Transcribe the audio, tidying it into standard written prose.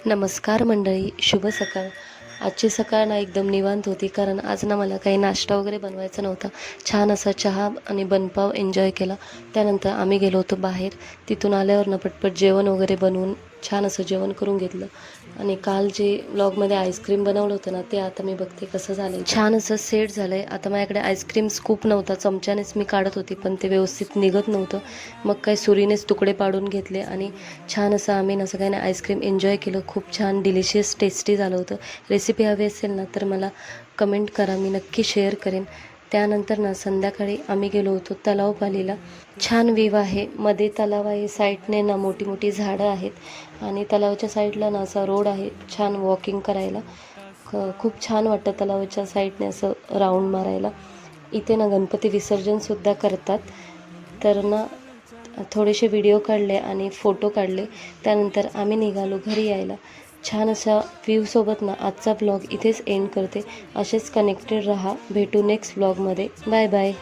नमस्कार मंडळी, शुभ सकाळ. आजची सकाळ ना एकदम निवांत होती, कारण आज ना मला काही नाश्ता वगैरे बनवायचा नव्हता. छान असा चहा आणि बनपाव एन्जॉय केला. त्यानंतर आम्ही गेलो होतो बाहेर. तिथून आल्यावर ना पटपट जेवण वगैरे बनवून छान असं जेवण करून घेतलं. आणि काल जे व्लॉगमध्ये आईस्क्रीम बनवलं होतं ना, ते आता मी बघते कसं झालं. छान असं सेट झालं आहे. आता माझ्याकडे आईस्क्रीम स्कूप नव्हता, चमच्यानेच मी काढत होती, पण ते व्यवस्थित निघत नव्हतं. मग काय सुरीनेच तुकडे पाडून घेतले आणि छान असं आम्ही ना सगळ्यांनी आईस्क्रीम एन्जॉय केलं. खूप छान डिलिशियस टेस्टी झालं होतं. रेसिपी हवी असेल ना तर मला कमेंट करा, मी नक्की शेअर करेन. त्यानंतर ना संध्याकाळी आम्ही गेलो होतो तलावपालीला. छान व्ह्यू आहे, मध्ये तलाव आहे, साईडने ना मोठी मोठी झाडं आहेत आणि तलावाच्या साईडला ना असा रोड आहे छान वॉकिंग करायला. खूप छान वाटतं तलावाच्या साईडने असं राऊंड मारायला. इथे ना गणपती विसर्जनसुद्धा करतात. तर ना थोडेसे व्हिडिओ काढले आणि फोटो काढले. त्यानंतर आम्ही निघालो घरी यायला. छान अशा व्ह्यूसोबत ना आजचा ब्लॉग इथेच एंड करते. असेच कनेक्टेड रहा. भेटू नेक्स्ट ब्लॉगमध्ये. Bye bye.